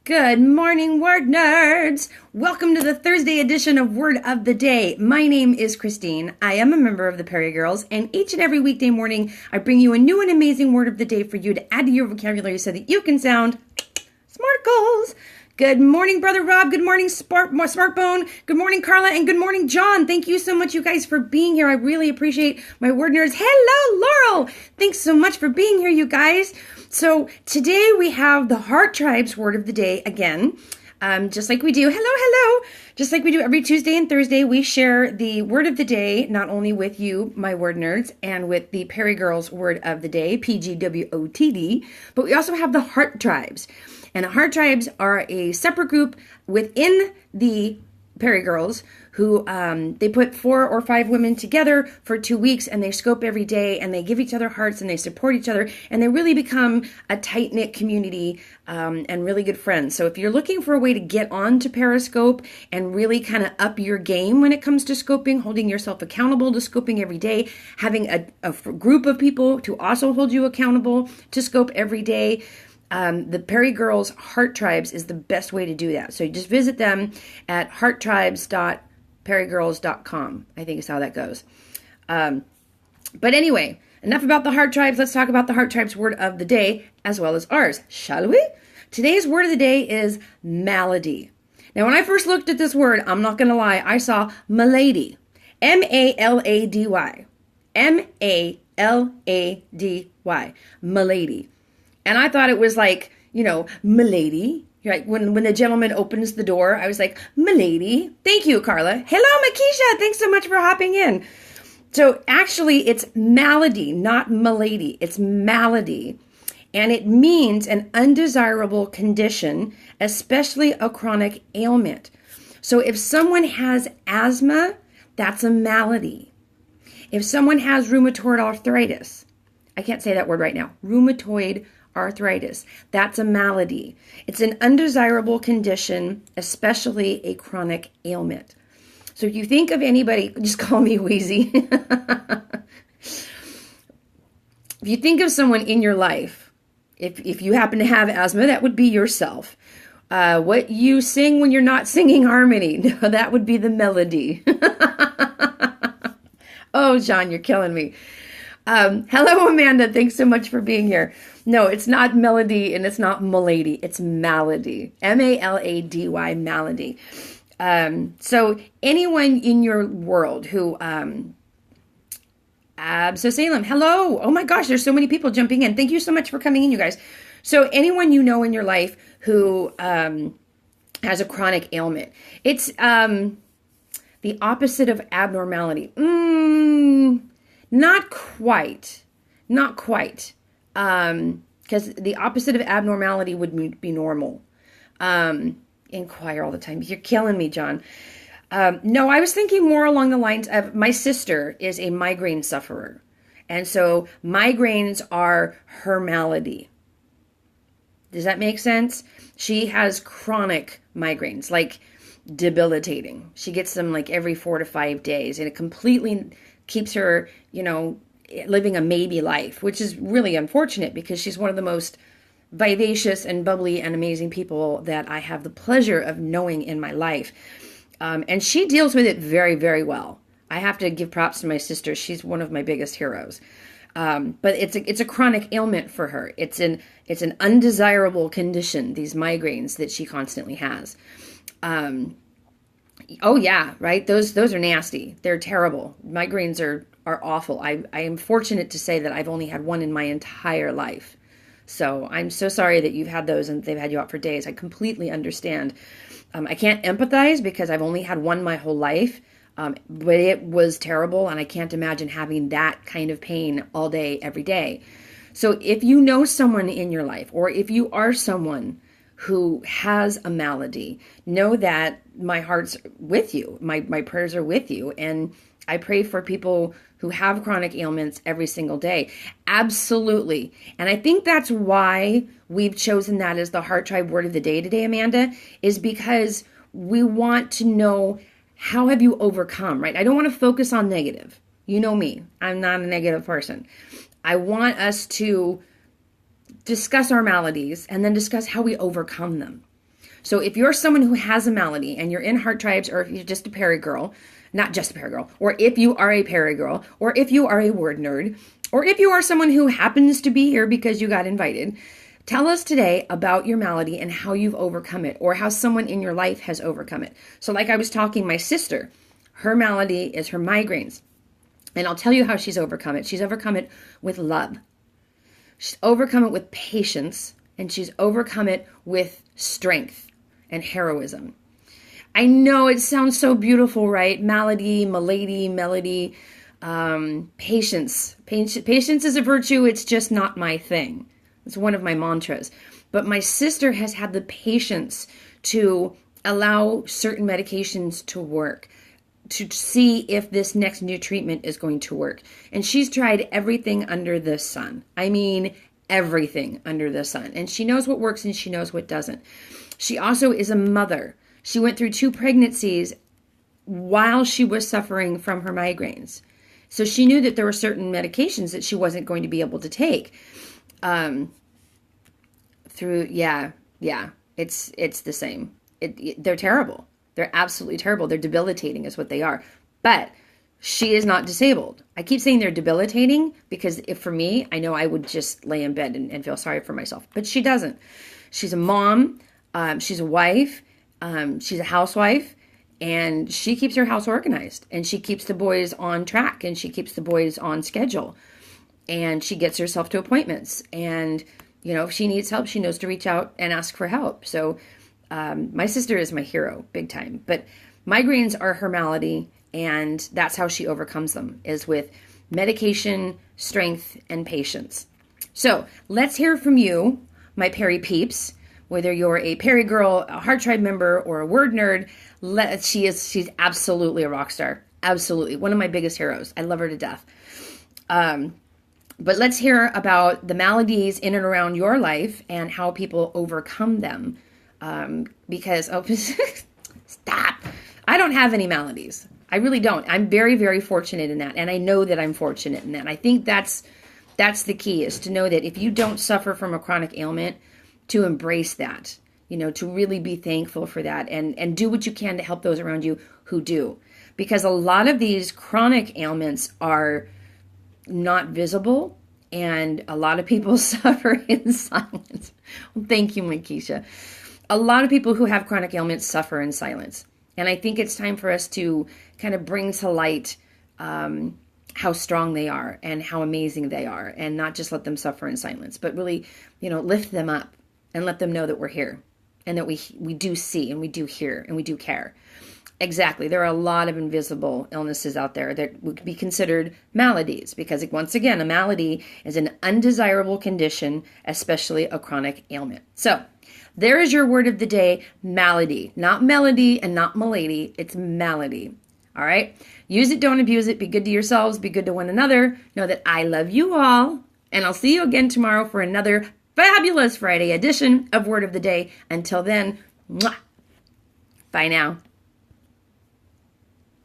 Good morning, word nerds! Welcome to the Thursday edition of Word of the Day. My name is Christine. I am a member of the Perry Girls, and each and every weekday morning, I bring you a new and amazing word of the day for you to add to your vocabulary so that you can sound smarkles. Good morning, Brother Rob. Good morning, Smartbone. Good morning, Carla. And good morning, John. Thank you so much, you guys, for being here. I really appreciate my word nerds. Hello, Laurel. Thanks so much for being here, you guys. So today we have the Heart Tribe's word of the day again. Just like we do. Hello. Just like we do every Tuesday and Thursday, we share the word of the day, not only with you, my word nerds, and with the Perry Girls word of the day, PGWOTD, but we also have the Heart Tribes. And the Heart Tribes are a separate group within the Perry Girls who they put 4 or 5 women together for 2 weeks, and they scope every day, and they give each other hearts, and they support each other, and they really become a tight-knit community and really good friends. So if you're looking for a way to get on to Periscope and really kind of up your game when it comes to scoping, holding yourself accountable to scoping every day, having a group of people to also hold you accountable to scope every day, the Perry Girls Heart Tribes is the best way to do that. So you just visit them at hearttribes.perrygirls.com. I think is how that goes. But anyway, enough about the Heart Tribes. Let's talk about the Heart Tribes word of the day as well as ours, shall we? Today's word of the day is malady. Now, when I first looked at this word, I'm not going to lie, I saw Malady. M-A-L-A-D-Y. M-A-L-A-D-Y. Malady. And I thought it was like, Malady. Right? When the gentleman opens the door, I was like, Malady. Thank you, Carla. Hello, Makisha. Thanks so much for hopping in. So actually, it's malady, not malady. It's malady. And it means an undesirable condition, especially a chronic ailment. So if someone has asthma, that's a malady. If someone has rheumatoid arthritis, I can't say that word right now, rheumatoid arthritis, that's a malady. It's an undesirable condition, especially a chronic ailment. So if you think of anybody, just call me Wheezy. If you think of someone in your life, if you happen to have asthma, that would be yourself. What you sing when you're not singing harmony, that would be the melody. Oh, John, you're killing me. Hello, Amanda. Thanks so much for being here. No, it's not melody and it's not malady. It's malady. M-A-L-A-D-Y, malady. So anyone in your world who, so Salem, hello. Oh my gosh, there's so many people jumping in. Thank you so much for coming in, you guys. So anyone you know in your life who, has a chronic ailment, it's, the opposite of abnormality. Not quite. Because the opposite of abnormality would be normal. Inquire all the time. You're killing me, John. No, I was thinking more along the lines of my sister is a migraine sufferer. And so migraines are her malady. Does that make sense? She has chronic migraines, like debilitating. She gets them like every 4 to 5 days, and it completely keeps her, living a maybe life, which is really unfortunate because she's one of the most vivacious and bubbly and amazing people that I have the pleasure of knowing in my life. And she deals with it very, very well. I have to give props to my sister. She's one of my biggest heroes. But it's a chronic ailment for her. It's an undesirable condition, these migraines that she constantly has. Oh yeah, right? Those are nasty. They're terrible. Migraines are awful. I am fortunate to say that I've only had one in my entire life. So I'm so sorry that you've had those and they've had you out for days. I completely understand. I can't empathize because I've only had one my whole life. But it was terrible, and I can't imagine having that kind of pain all day, every day. So if you know someone in your life, or if you are someone who has a malady, know that my heart's with you. My prayers are with you. And I pray for people who have chronic ailments every single day. Absolutely. And I think that's why we've chosen that as the Heart Tribe word of the day today, Amanda, is because we want to know, how have you overcome, right? I don't want to focus on negative. You know me. I'm not a negative person. I want us to discuss our maladies and then discuss how we overcome them. So if you're someone who has a malady and you're in heart tribes, or if you're just a paragirl, not just a paragirl, or if you are a paragirl, or if you are a word nerd, or if you are someone who happens to be here because you got invited, tell us today about your malady and how you've overcome it, or how someone in your life has overcome it. So like I was talking, my sister, her malady is her migraines. And I'll tell you how she's overcome it. She's overcome it with love. She's overcome it with patience, and she's overcome it with strength and heroism. I know it sounds so beautiful, right? Malady, Malady, melody, patience. Patience is a virtue. It's just not my thing. It's one of my mantras. But my sister has had the patience to allow certain medications to work, to see if this next new treatment is going to work. And she's tried everything under the sun. I mean, everything under the sun. And she knows what works and she knows what doesn't. She also is a mother. She went through 2 pregnancies while she was suffering from her migraines. So she knew that there were certain medications that she wasn't going to be able to take. It's the same. They're terrible. They're absolutely terrible. They're debilitating is what they are. But she is not disabled. I keep saying they're debilitating because if for me, I know I would just lay in bed and feel sorry for myself. But she doesn't. She's a mom. She's a wife. She's a housewife. And she keeps her house organized. And she keeps the boys on track. And she keeps the boys on schedule. And she gets herself to appointments. And, if she needs help, she knows to reach out and ask for help. So my sister is my hero, big time. But migraines are her malady, and that's how she overcomes them, is with medication, strength, and patience. So let's hear from you, my Perry peeps. Whether you're a Perry girl, a Heart Tribe member, or a word nerd, she's absolutely a rock star. Absolutely. One of my biggest heroes. I love her to death. But let's hear about the maladies in and around your life and how people overcome them. Because, stop. I don't have any maladies. I really don't. I'm very, very fortunate in that. And I know that I'm fortunate in that. And I think that's the key, is to know that if you don't suffer from a chronic ailment, to embrace that, to really be thankful for that and do what you can to help those around you who do. Because a lot of these chronic ailments are not visible, and a lot of people suffer in silence. Well, thank you, Makisha. A lot of people who have chronic ailments suffer in silence. And I think it's time for us to kind of bring to light how strong they are and how amazing they are, and not just let them suffer in silence, but really, lift them up and let them know that we're here and that we do see and we do hear and we do care. Exactly. There are a lot of invisible illnesses out there that would be considered maladies, because once again, a malady is an undesirable condition, especially a chronic ailment. So there is your word of the day, malady. Not melody and not malady. It's malady. All right? Use it, don't abuse it. Be good to yourselves. Be good to one another. Know that I love you all. And I'll see you again tomorrow for another fabulous Friday edition of Word of the Day. Until then, mwah. Bye now.